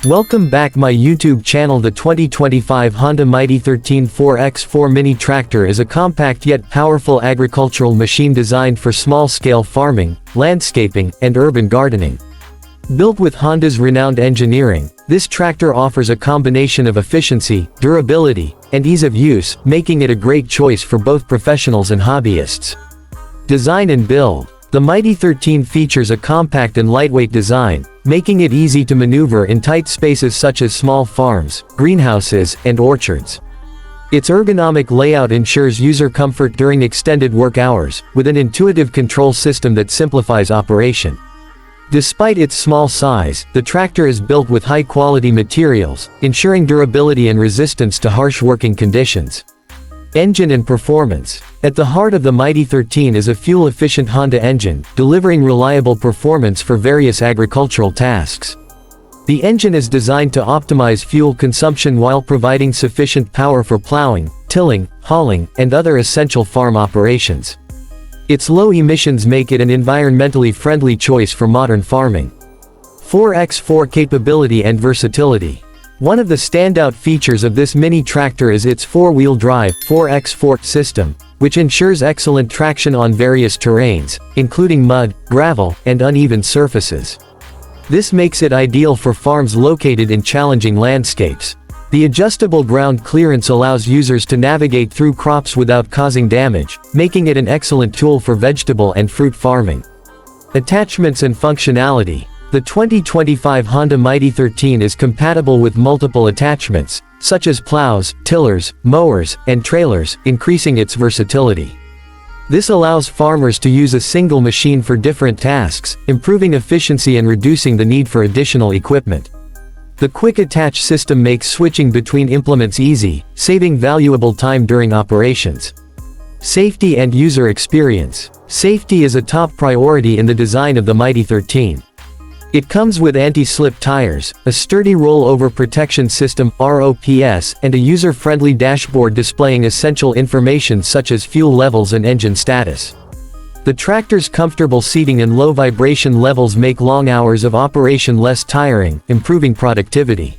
Welcome back my YouTube channel. The 2025 Honda Mighty 13 4x4 Mini Tractor is a compact yet powerful agricultural machine designed for small-scale farming, landscaping, and urban gardening. Built with Honda's renowned engineering, this tractor offers a combination of efficiency, durability, and ease of use, making it a great choice for both professionals and hobbyists. Design and build. The Mighty 13 features a compact and lightweight design, making it easy to maneuver in tight spaces such as small farms, greenhouses, and orchards. Its ergonomic layout ensures user comfort during extended work hours, with an intuitive control system that simplifies operation. Despite its small size, the tractor is built with high-quality materials, ensuring durability and resistance to harsh working conditions. Engine and performance. At the heart of the Mighty 13 is a fuel-efficient Honda engine, delivering reliable performance for various agricultural tasks. The engine is designed to optimize fuel consumption while providing sufficient power for plowing, tilling, hauling, and other essential farm operations. Its low emissions make it an environmentally friendly choice for modern farming. 4x4 capability and versatility. One of the standout features of this mini tractor is its four-wheel drive 4x4 system, which ensures excellent traction on various terrains, including mud, gravel, and uneven surfaces. This makes it ideal for farms located in challenging landscapes. The adjustable ground clearance allows users to navigate through crops without causing damage, making it an excellent tool for vegetable and fruit farming. Attachments and functionality. The 2025 Honda Mighty 13 is compatible with multiple attachments, such as plows, tillers, mowers, and trailers, increasing its versatility. This allows farmers to use a single machine for different tasks, improving efficiency and reducing the need for additional equipment. The quick attach system makes switching between implements easy, saving valuable time during operations. Safety and user experience. Safety is a top priority in the design of the Mighty 13. It comes with anti-slip tires, a sturdy rollover protection system (ROPS), and a user-friendly dashboard displaying essential information such as fuel levels and engine status. The tractor's comfortable seating and low vibration levels make long hours of operation less tiring, improving productivity.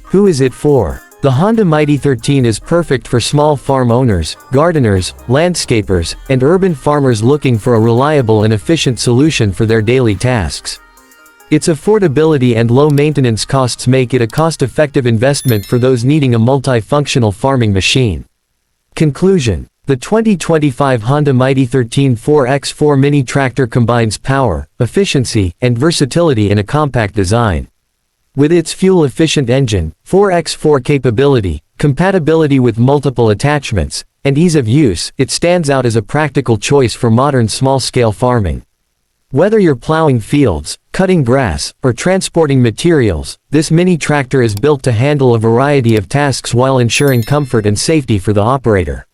Who is it for? The Honda Mighty 13 is perfect for small farm owners, gardeners, landscapers, and urban farmers looking for a reliable and efficient solution for their daily tasks. Its affordability and low maintenance costs make it a cost-effective investment for those needing a multifunctional farming machine. Conclusion. The 2025 Honda Mighty 13 4x4 Mini Tractor combines power, efficiency, and versatility in a compact design. With its fuel-efficient engine, 4x4 capability, compatibility with multiple attachments, and ease of use, it stands out as a practical choice for modern small-scale farming. Whether you're plowing fields, cutting grass, or transporting materials, this mini tractor is built to handle a variety of tasks while ensuring comfort and safety for the operator.